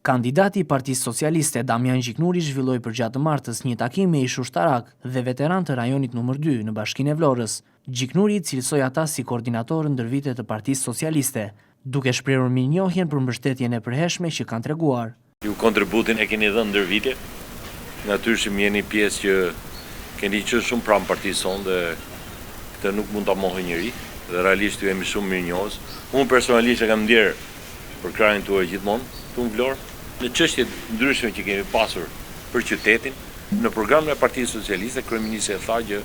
Kandidati i Partisë Socialiste Damian Gjiknuri zhvilloi përgjatë martës një takim me ish ushtarak dhe veteran të rajonit nr. 2 në Bashkinë e Vlorës. Gjiknuri cilësoi ata si koordinatorë ndër vite të Partisë Socialiste, duke shprehur mirënjohjen për mbështetjen e përhershme që kanë treguar. Ju kontributin e keni dhënë ndër vite. Natyrisht jeni pjesë që keni qenë shumë pranë partisë sonë dhe këtë nuk mund ta mohë njëri dhe realisht ju jemi shumë mirënjohës. Unë personalisht e kam ndjerë për krajin tuaj gjithmonë, këtu në Vlorë, në çështje ndryshme që kemi pasur për qytetin. Në programin e Partisë Socialiste, kryeministri e tha që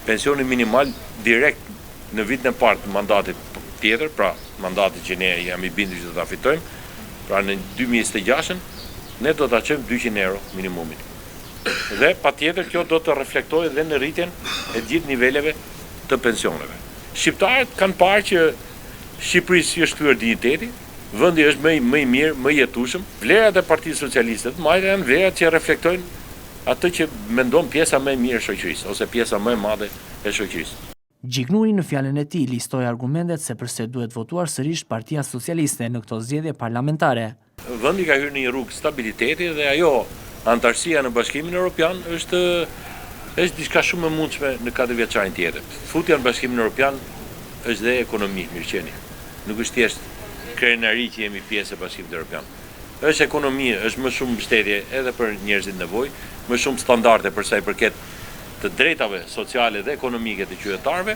pensioni minimal direkt në vitin e parë të mandatit tjetër, pra mandatit që ne jam i bindur që do ta fitojmë, pra në 2026 ne do ta çojmë 200 euro minimumin. Dhe patjetër kjo do të reflektojë edhe në rritjen e gjithë niveleve të pensioneve. Shqiptarët kanë parë që Shqipërisë është kthyer dinjiteti, vendi është më i mirë, më i jetueshëm. Vlerat e Partisë Socialiste të majta janë vlerat që reflektojnë atë që mendon pjesa më e mirë e shoqërisë ose pjesa më e madhe e shoqërisë. Gjiknuri në fjalën e tij listoi argumentet se pse duhet votuar sërish Partia Socialiste në këto zgjedhje parlamentare. Vendi ka hyrë në një rrugë stabiliteti dhe ajo antarësia në Bashkimin Evropian është diçka shumë e mundshme në 4 vjeçarin tjetër. Futja në Bashkimin Evropian është dhe ekonomi, mirëqenie. Nuk është thjesht krenari që jemi pjesë e Bashkimit Evropian. Është ekonomi, është më shumë mbështetje edhe për njerëzit në nevojë, më shumë standarde për sa i përket të drejtave sociale dhe ekonomike të qytetarëve,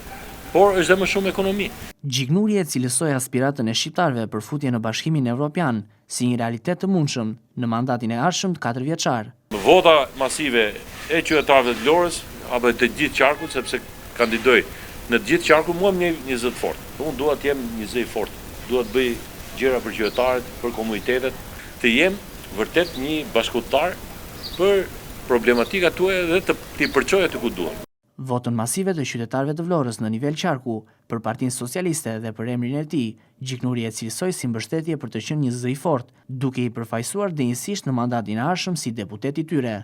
por është dhe më shumë ekonomi. Gjiknuri e cilësoi aspiratën e shqiptarëve për futje në Bashkimin Evropian si një realitet të mundshëm në mandatin e ardhshëm të 4 vjeçar. Vota masive e qytetarëve të Vlorës apo të gjithë qarkut, sepse kandidoj në të gjithë qarkun, mua më një zë të fortë. Unë dua të jem një zë i fortë. Dua të bëj gjëra për qytetarët, për komunitetet, të jem vërtet një bashkëpunëtar për problematikat tuaja dhe të përçoj aty ku duan. Votën masive të qytetarëve të Vlorës në nivel qarku për Partinë Socialiste dhe për emrin e tij, Gjiknuri e cilësoi si mbështetje për të qenë një zë i fortë, duke i përfaqësuar dinjësisht në mandatin e ardhshëm si deputet i tyre.